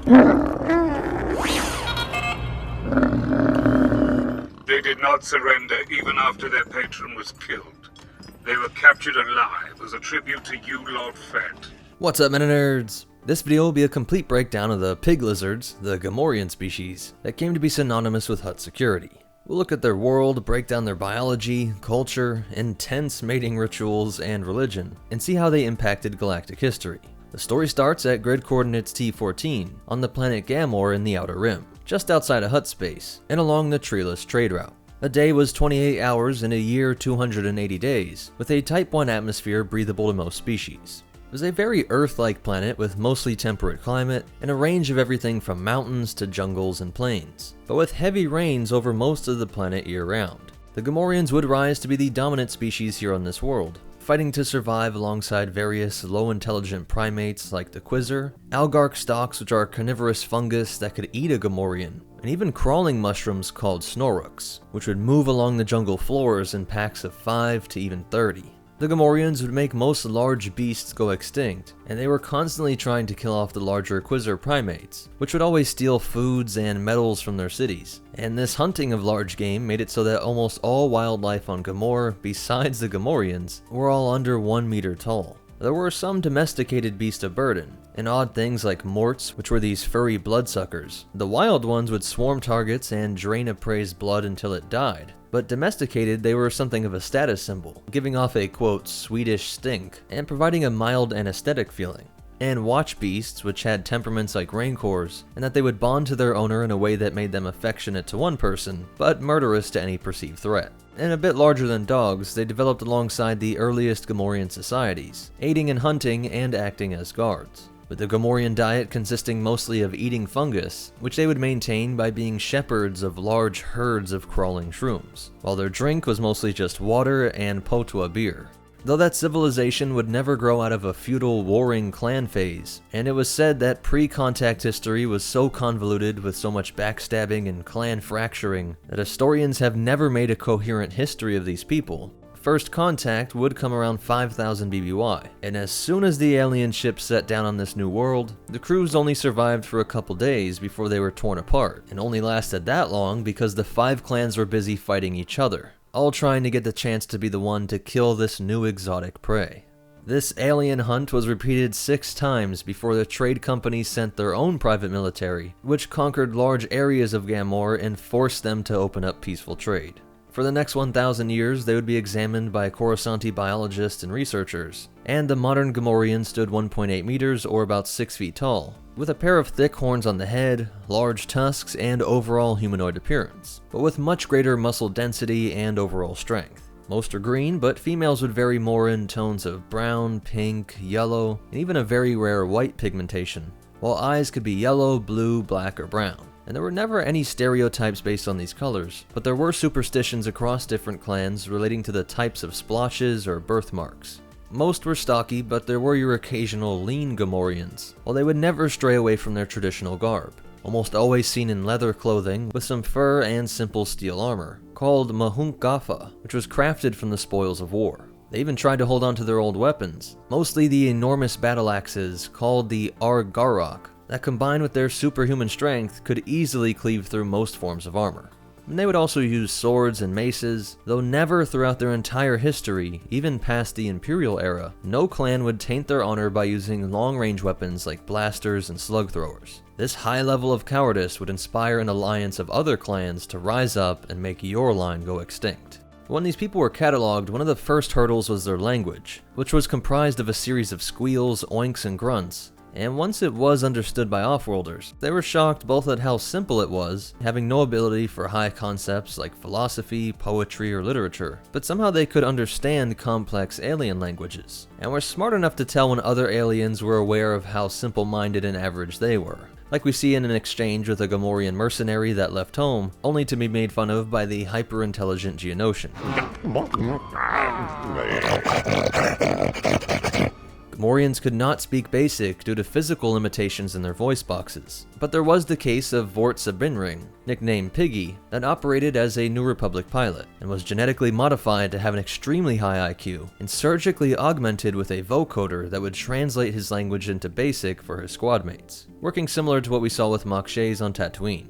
They did not surrender even after their patron was killed. They were captured alive as a tribute to you, Lord Fett. What's up, Meta Nerds? This video will be a complete breakdown of the pig lizards, the Gamorrean species, that came to be synonymous with Hutt security. We'll look at their world, break down their biology, culture, intense mating rituals, and religion, and see how they impacted galactic history. The story starts at grid coordinates T14 on the planet Gamor in the Outer Rim, just outside of Hutt space, and along the treeless trade route. A day was 28 hours and a year 280 days, with a Type 1 atmosphere breathable to most species. It was a very Earth-like planet with mostly temperate climate and a range of everything from mountains to jungles and plains, but with heavy rains over most of the planet year-round. The Gamorreans would rise to be the dominant species here on this world, fighting to survive alongside various low-intelligent primates like the Quizzer, algark stalks which are carnivorous fungus that could eat a Gamorrean, and even crawling mushrooms called snoruks, which would move along the jungle floors in packs of 5 to even 30. The Gamorreans would make most large beasts go extinct, and they were constantly trying to kill off the larger Quizzer primates, which would always steal foods and metals from their cities. And this hunting of large game made it so that almost all wildlife on Gamor, besides the Gamorreans, were all under 1 meter tall. There were some domesticated beasts of burden, and odd things like morts, which were these furry bloodsuckers. The wild ones would swarm targets and drain a prey's blood until it died. But domesticated, they were something of a status symbol, giving off a quote Swedish stink, and providing a mild anesthetic feeling. And watch beasts, which had temperaments like rancors, and that they would bond to their owner in a way that made them affectionate to one person, but murderous to any perceived threat. And a bit larger than dogs, they developed alongside the earliest Gamorrean societies, aiding in hunting and acting as guards, with the Gamorrean diet consisting mostly of eating fungus, which they would maintain by being shepherds of large herds of crawling shrooms, while their drink was mostly just water and potwa beer. Though that civilization would never grow out of a feudal warring clan phase, and it was said that pre-contact history was so convoluted with so much backstabbing and clan fracturing that historians have never made a coherent history of these people. First contact would come around 5000 BBY, and as soon as the alien ship set down on this new world, the crews only survived for a couple days before they were torn apart, and only lasted that long because the 5 clans were busy fighting each other, all trying to get the chance to be the one to kill this new exotic prey. This alien hunt was repeated 6 times before the trade companies sent their own private military, which conquered large areas of Gamor and forced them to open up peaceful trade. For the next 1,000 years, they would be examined by Krrsantan biologists and researchers, and the modern Gamorrean stood 1.8 meters or about 6 feet tall, with a pair of thick horns on the head, large tusks, and overall humanoid appearance, but with much greater muscle density and overall strength. Most are green, but females would vary more in tones of brown, pink, yellow, and even a very rare white pigmentation, while eyes could be yellow, blue, black, or brown. And there were never any stereotypes based on these colors, but there were superstitions across different clans relating to the types of splotches or birthmarks. Most were stocky, but there were your occasional lean Gamorreans, while they would never stray away from their traditional garb, almost always seen in leather clothing with some fur and simple steel armor, called Mahunk-Gafa, which was crafted from the spoils of war. They even tried to hold on to their old weapons, mostly the enormous battle axes called the Argarok, that combined with their superhuman strength could easily cleave through most forms of armor. And they would also use swords and maces, though never throughout their entire history, even past the Imperial era, no clan would taint their honor by using long-range weapons like blasters and slug throwers. This high level of cowardice would inspire an alliance of other clans to rise up and make your line go extinct. When these people were cataloged, one of the first hurdles was their language, which was comprised of a series of squeals, oinks, and grunts. And once it was understood by offworlders, they were shocked both at how simple it was, having no ability for high concepts like philosophy, poetry, or literature, but somehow they could understand complex alien languages, and were smart enough to tell when other aliens were aware of how simple-minded and average they were, like we see in an exchange with a Gamorrean mercenary that left home, only to be made fun of by the hyper-intelligent Geonosian. Gamorreans could not speak Basic due to physical limitations in their voice boxes, but there was the case of Vort Sabinring, nicknamed Piggy, that operated as a New Republic pilot, and was genetically modified to have an extremely high IQ, and surgically augmented with a vocoder that would translate his language into Basic for his squad mates, working similar to what we saw with Somchate on Tatooine.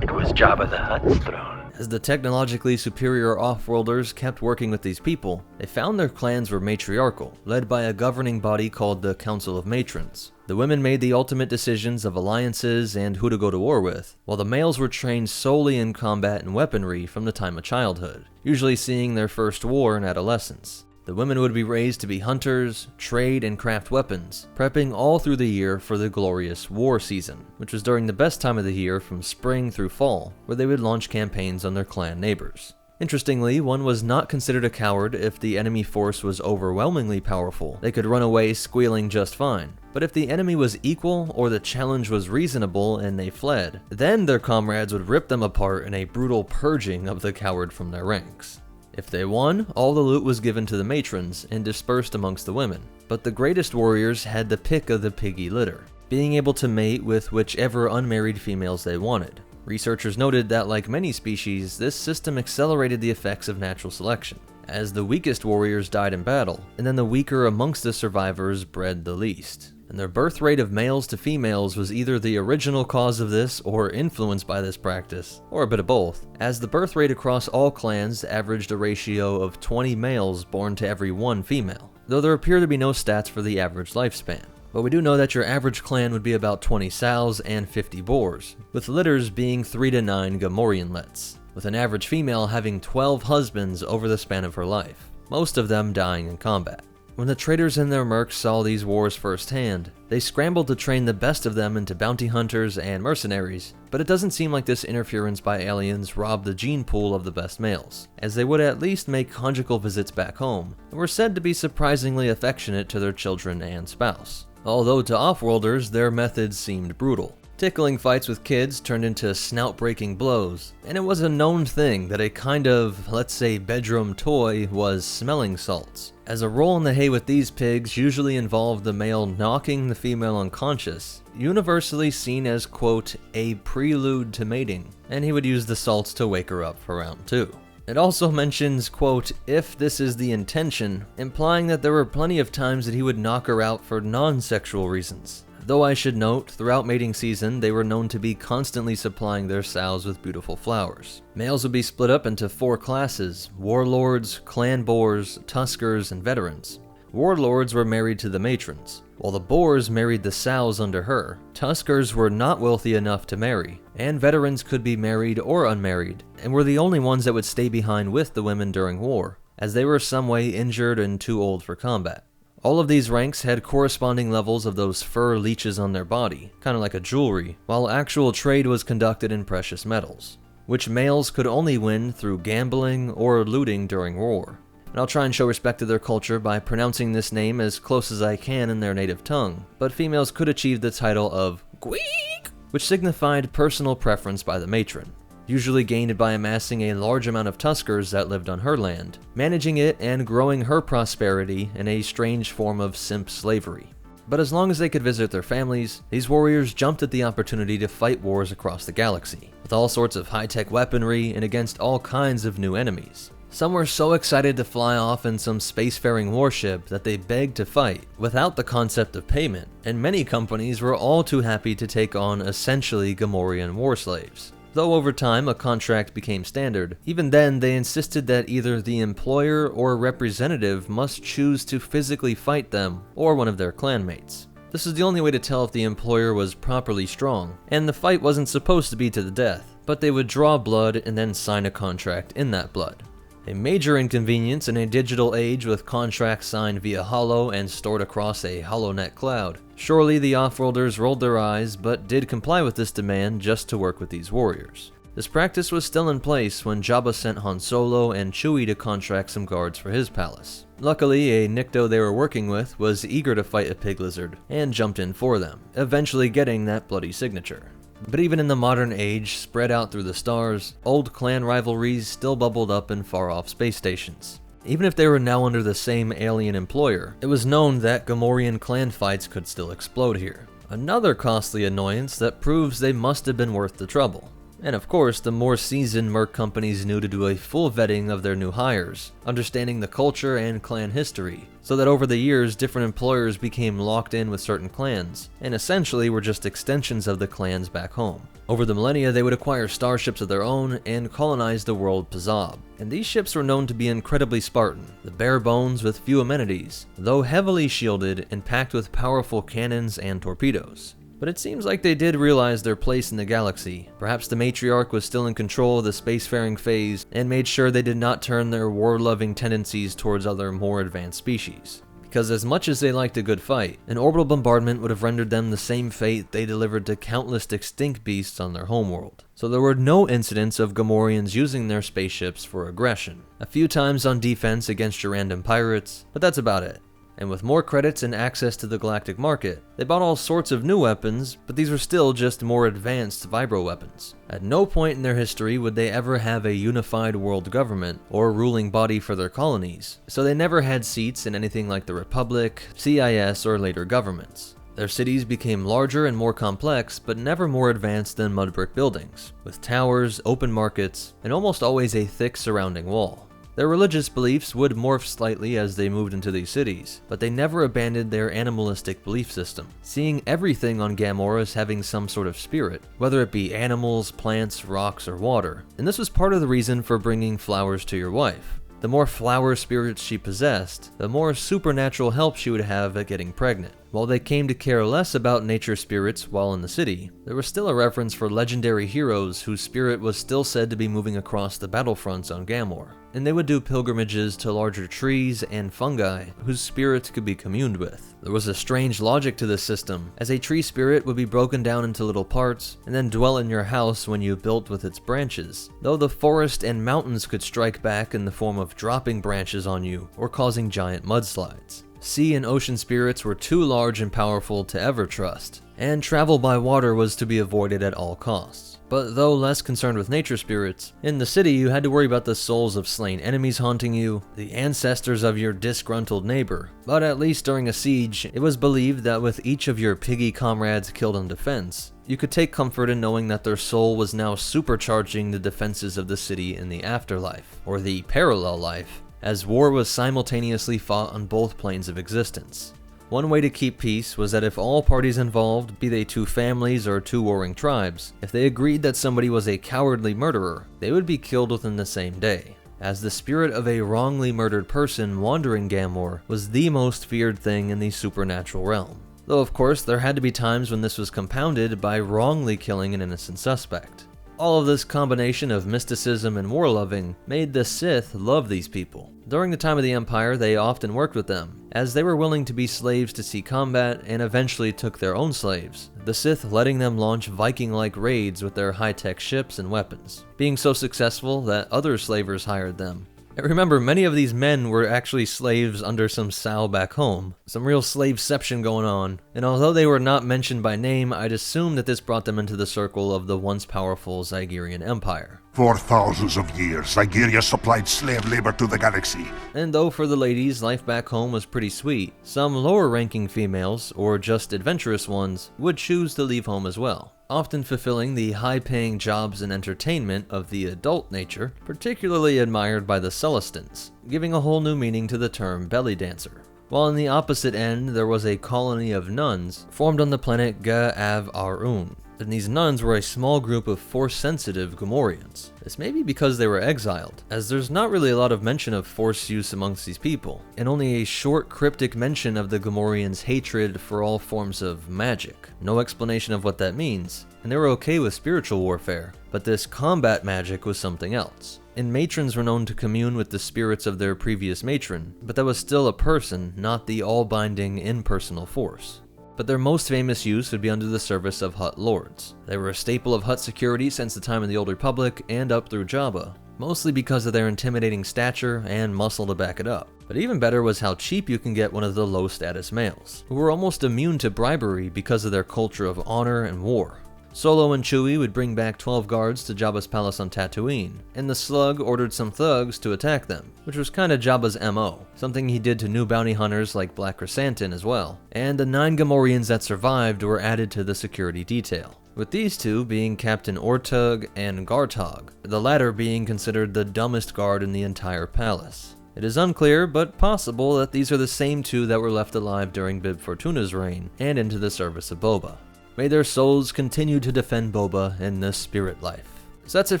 It was Jabba the Hutt's throne. As the technologically superior off-worlders kept working with these people, they found their clans were matriarchal, led by a governing body called the Council of Matrons. The women made the ultimate decisions of alliances and who to go to war with, while the males were trained solely in combat and weaponry from the time of childhood, usually seeing their first war in adolescence. The women would be raised to be hunters, trade, and craft weapons, prepping all through the year for the glorious war season, which was during the best time of the year from spring through fall, where they would launch campaigns on their clan neighbors. Interestingly, one was not considered a coward if the enemy force was overwhelmingly powerful. They could run away squealing just fine. But if the enemy was equal or the challenge was reasonable and they fled, then their comrades would rip them apart in a brutal purging of the coward from their ranks. If they won, all the loot was given to the matrons and dispersed amongst the women, but the greatest warriors had the pick of the piggy litter, being able to mate with whichever unmarried females they wanted. Researchers noted that, like many species, this system accelerated the effects of natural selection, as the weakest warriors died in battle, and then the weaker amongst the survivors bred the least. And their birth rate of males to females was either the original cause of this or influenced by this practice, or a bit of both, as the birth rate across all clans averaged a ratio of 20 males born to every 1 female, though there appear to be no stats for the average lifespan. But we do know that your average clan would be about 20 sows and 50 boars, with litters being 3 to 9 Gamorreanlets, with an average female having 12 husbands over the span of her life, most of them dying in combat. When the traders and their mercs saw these wars firsthand, they scrambled to train the best of them into bounty hunters and mercenaries, but it doesn't seem like this interference by aliens robbed the gene pool of the best males, as they would at least make conjugal visits back home, and were said to be surprisingly affectionate to their children and spouse. Although to off-worlders, their methods seemed brutal. Tickling fights with kids turned into snout-breaking blows, and it was a known thing that a kind of, let's say, bedroom toy was smelling salts, as a roll in the hay with these pigs usually involved the male knocking the female unconscious, universally seen as, quote, a prelude to mating, and he would use the salts to wake her up for round 2. It also mentions, quote, if this is the intention, implying that there were plenty of times that he would knock her out for non-sexual reasons. Though I should note, throughout mating season, they were known to be constantly supplying their sows with beautiful flowers. Males would be split up into 4 classes: warlords, clan boars, tuskers, and veterans. Warlords were married to the matrons, while the boars married the sows under her. Tuskers were not wealthy enough to marry, and veterans could be married or unmarried, and were the only ones that would stay behind with the women during war, as they were some way injured and too old for combat. All of these ranks had corresponding levels of those fur leeches on their body, kind of like a jewelry, while actual trade was conducted in precious metals, which males could only win through gambling or looting during war. And I'll try and show respect to their culture by pronouncing this name as close as I can in their native tongue, but females could achieve the title of Gweek, which signified personal preference by the matron, usually gained by amassing a large amount of tuskers that lived on her land, managing it and growing her prosperity in a strange form of simp slavery. But as long as they could visit their families, these warriors jumped at the opportunity to fight wars across the galaxy, with all sorts of high-tech weaponry and against all kinds of new enemies. Some were so excited to fly off in some spacefaring warship that they begged to fight, without the concept of payment, and many companies were all too happy to take on essentially Gamorrean war slaves. Though over time a contract became standard, even then they insisted that either the employer or representative must choose to physically fight them or one of their clanmates. This is the only way to tell if the employer was properly strong, and the fight wasn't supposed to be to the death, but they would draw blood and then sign a contract in that blood. A major inconvenience in a digital age with contracts signed via holo and stored across a HoloNet cloud. Surely the off-worlders rolled their eyes, but did comply with this demand just to work with these warriors. This practice was still in place when Jabba sent Han Solo and Chewie to contract some guards for his palace. Luckily, a Nikto they were working with was eager to fight a pig lizard, and jumped in for them, eventually getting that bloody signature. But even in the modern age, spread out through the stars, old clan rivalries still bubbled up in far-off space stations. Even if they were now under the same alien employer, it was known that Gamorrean clan fights could still explode here. Another costly annoyance that proves they must have been worth the trouble. And of course, the more seasoned merc companies knew to do a full vetting of their new hires, understanding the culture and clan history, so that over the years different employers became locked in with certain clans, and essentially were just extensions of the clans back home. Over the millennia, they would acquire starships of their own and colonize the world Pazab. And these ships were known to be incredibly Spartan, the bare bones with few amenities, though heavily shielded and packed with powerful cannons and torpedoes. But it seems like they did realize their place in the galaxy. Perhaps the matriarch was still in control of the spacefaring phase and made sure they did not turn their war-loving tendencies towards other more advanced species. Because as much as they liked a good fight, an orbital bombardment would have rendered them the same fate they delivered to countless extinct beasts on their homeworld. So there were no incidents of Gamorreans using their spaceships for aggression. A few times on defense against your random pirates, but that's about it. And with more credits and access to the galactic market, they bought all sorts of new weapons, but these were still just more advanced vibro weapons. At no point in their history would they ever have a unified world government or ruling body for their colonies, so they never had seats in anything like the Republic, CIS, or later governments. Their cities became larger and more complex, but never more advanced than mud brick buildings, with towers, open markets, and almost always a thick surrounding wall. Their religious beliefs would morph slightly as they moved into these cities, but they never abandoned their animalistic belief system, seeing everything on Gamorra as having some sort of spirit, whether it be animals, plants, rocks, or water. And this was part of the reason for bringing flowers to your wife. The more flower spirits she possessed, the more supernatural help she would have at getting pregnant. While they came to care less about nature spirits while in the city, there was still a reference for legendary heroes whose spirit was still said to be moving across the battlefronts on Gamorra, and they would do pilgrimages to larger trees and fungi whose spirits could be communed with. There was a strange logic to this system, as a tree spirit would be broken down into little parts and then dwell in your house when you built with its branches, though the forest and mountains could strike back in the form of dropping branches on you or causing giant mudslides. Sea and ocean spirits were too large and powerful to ever trust, and travel by water was to be avoided at all costs. But though less concerned with nature spirits, in the city you had to worry about the souls of slain enemies haunting you, the ancestors of your disgruntled neighbor. But at least during a siege, it was believed that with each of your piggy comrades killed in defense, you could take comfort in knowing that their soul was now supercharging the defenses of the city in the afterlife, or the parallel life, as war was simultaneously fought on both planes of existence. One way to keep peace was that if all parties involved, be they two families or two warring tribes, if they agreed that somebody was a cowardly murderer, they would be killed within the same day, as the spirit of a wrongly murdered person wandering Gamorra was the most feared thing in the supernatural realm. Though of course there had to be times when this was compounded by wrongly killing an innocent suspect. All of this combination of mysticism and war-loving made the Sith love these people. During the time of the Empire, they often worked with them, as they were willing to be slaves to see combat and eventually took their own slaves, the Sith letting them launch Viking-like raids with their high-tech ships and weapons, being so successful that other slavers hired them. And remember, many of these men were actually slaves under some sow back home, some real slaveception going on, and although they were not mentioned by name, I'd assume that this brought them into the circle of the once powerful Zygerian Empire. For thousands of years, Zygeria supplied slave labor to the galaxy. And though for the ladies, life back home was pretty sweet, some lower-ranking females, or just adventurous ones, would choose to leave home as well, often fulfilling the high-paying jobs and entertainment of the adult nature, particularly admired by the Celestins, giving a whole new meaning to the term belly dancer. While on the opposite end, there was a colony of nuns formed on the planet Ga-Av-Arun, and these nuns were a small group of Force-sensitive Gamorreans. This may be because they were exiled, as there's not really a lot of mention of Force use amongst these people, and only a short cryptic mention of the Gamorreans' hatred for all forms of magic. No explanation of what that means, and they were okay with spiritual warfare, but this combat magic was something else. And matrons were known to commune with the spirits of their previous matron, but that was still a person, not the all-binding impersonal force. But their most famous use would be under the service of Hutt lords. They were a staple of Hutt security since the time of the Old Republic and up through Jabba, mostly because of their intimidating stature and muscle to back it up. But even better was how cheap you can get one of the low-status males, who were almost immune to bribery because of their culture of honor and war. Solo and Chewie would bring back 12 guards to Jabba's palace on Tatooine, and the Slug ordered some thugs to attack them, which was kinda Jabba's MO, something he did to new bounty hunters like Black Krrsantan as well, and the 9 Gamorreans that survived were added to the security detail, with these two being Captain Ortug and Gartog, the latter being considered the dumbest guard in the entire palace. It is unclear, but possible that these are the same two that were left alive during Bib Fortuna's reign and into the service of Boba. May their souls continue to defend Boba in this spirit life. So that's it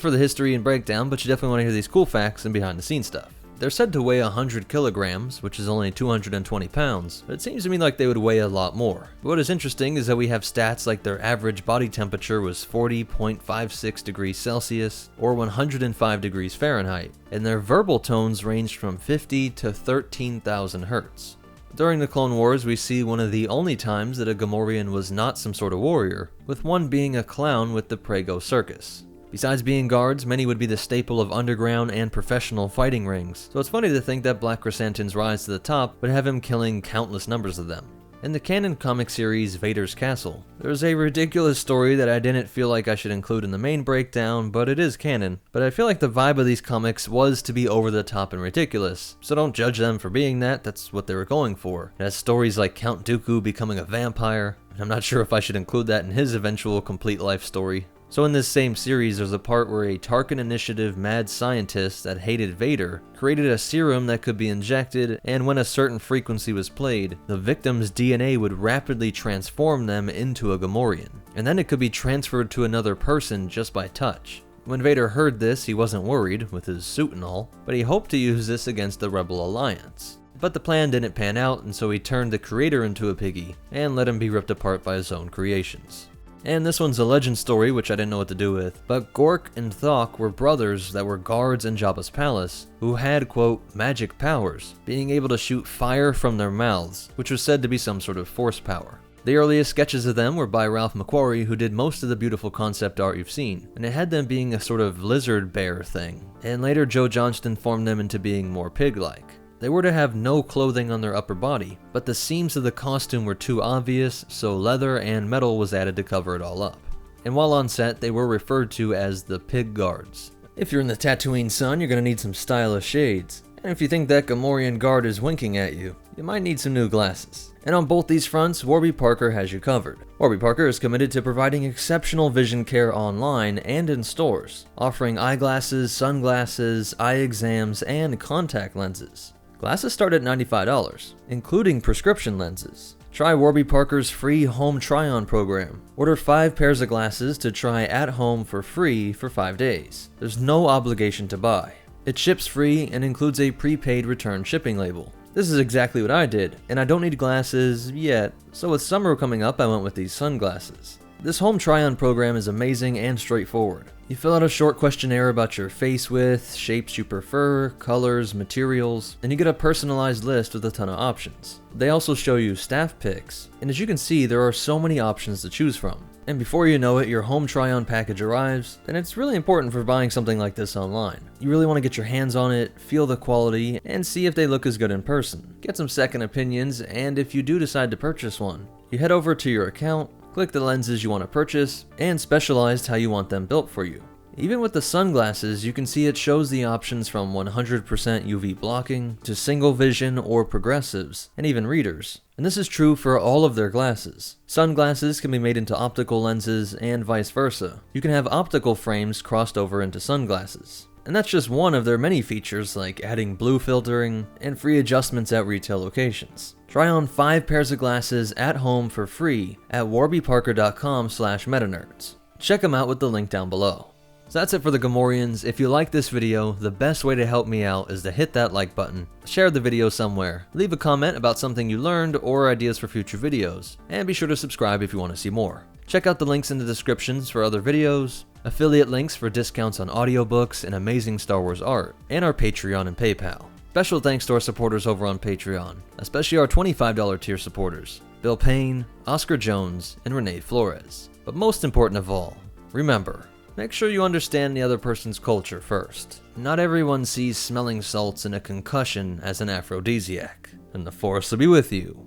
for the history and breakdown, but you definitely want to hear these cool facts and behind the scenes stuff. They're said to weigh 100 kilograms, which is only 220 pounds, but it seems to me like they would weigh a lot more. But what is interesting is that we have stats like their average body temperature was 40.56 degrees Celsius, or 105 degrees Fahrenheit, and their verbal tones ranged from 50 to 13,000 hertz. During the Clone Wars, we see one of the only times that a Gamorrean was not some sort of warrior, with one being a clown with the Prego Circus. Besides being guards, many would be the staple of underground and professional fighting rings, so it's funny to think that Black Krrsantan's rise to the top would have him killing countless numbers of them. In the Canon comic series Vader's Castle, there's a ridiculous story that I didn't feel like I should include in the main breakdown, but it is canon. But I feel like the vibe of these comics was to be over the top and ridiculous, so don't judge them for being that, that's what they were going for. It has stories like Count Dooku becoming a vampire, and I'm not sure if I should include that in his eventual complete life story. So in this same series, there's a part where a Tarkin Initiative mad scientist that hated Vader created a serum that could be injected, and when a certain frequency was played, the victim's DNA would rapidly transform them into a Gamorrean, and then it could be transferred to another person just by touch. When Vader heard this, he wasn't worried, with his suit and all, but he hoped to use this against the Rebel Alliance. But the plan didn't pan out, and so he turned the creator into a piggy, and let him be ripped apart by his own creations. And this one's a legend story, which I didn't know what to do with, but Gork and Thok were brothers that were guards in Jabba's palace, who had, quote, magic powers, being able to shoot fire from their mouths, which was said to be some sort of force power. The earliest sketches of them were by Ralph McQuarrie, who did most of the beautiful concept art you've seen, and it had them being a sort of lizard bear thing, and later Joe Johnston formed them into being more pig-like. They were to have no clothing on their upper body, but the seams of the costume were too obvious, so leather and metal was added to cover it all up. And while on set, they were referred to as the Pig Guards. If you're in the Tatooine sun, you're gonna need some stylish shades. And if you think that Gamorrean guard is winking at you, you might need some new glasses. And on both these fronts, Warby Parker has you covered. Warby Parker is committed to providing exceptional vision care online and in stores, offering eyeglasses, sunglasses, eye exams, and contact lenses. Glasses start at $95, including prescription lenses. Try Warby Parker's free home try-on program. Order 5 pairs of glasses to try at home for free for 5 days. There's no obligation to buy. It ships free and includes a prepaid return shipping label. This is exactly what I did, and I don't need glasses yet, so with summer coming up I went with these sunglasses. This home try-on program is amazing and straightforward. You fill out a short questionnaire about your face width, shapes you prefer, colors, materials, and you get a personalized list with a ton of options. They also show you staff picks, and as you can see, there are so many options to choose from. And before you know it, your home try-on package arrives, and it's really important for buying something like this online. You really want to get your hands on it, feel the quality, and see if they look as good in person. Get some second opinions, and if you do decide to purchase one, you head over to your account, click the lenses you want to purchase, and specialize how you want them built for you. Even with the sunglasses, you can see it shows the options from 100% UV blocking to single vision or progressives, and even readers. And this is true for all of their glasses. Sunglasses can be made into optical lenses and vice versa. You can have optical frames crossed over into sunglasses. And that's just one of their many features like adding blue filtering and free adjustments at retail locations. Try on 5 pairs of glasses at home for free at warbyparker.com/metanerds. Check them out with the link down below. So that's it for the Gamorreans. If you like this video, the best way to help me out is to hit that like button, share the video somewhere, leave a comment about something you learned or ideas for future videos, and be sure to subscribe if you want to see more. Check out the links in the descriptions for other videos, affiliate links for discounts on audiobooks and amazing Star Wars art, and our Patreon and PayPal. Special thanks to our supporters over on Patreon, especially our $25 tier supporters, Bill Payne, Oscar Jones, and Renee Flores. But most important of all, remember, make sure you understand the other person's culture first. Not everyone sees smelling salts and a concussion as an aphrodisiac, and the Force will be with you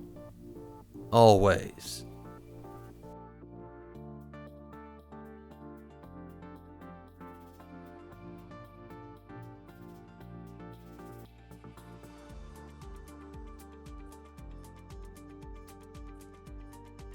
always.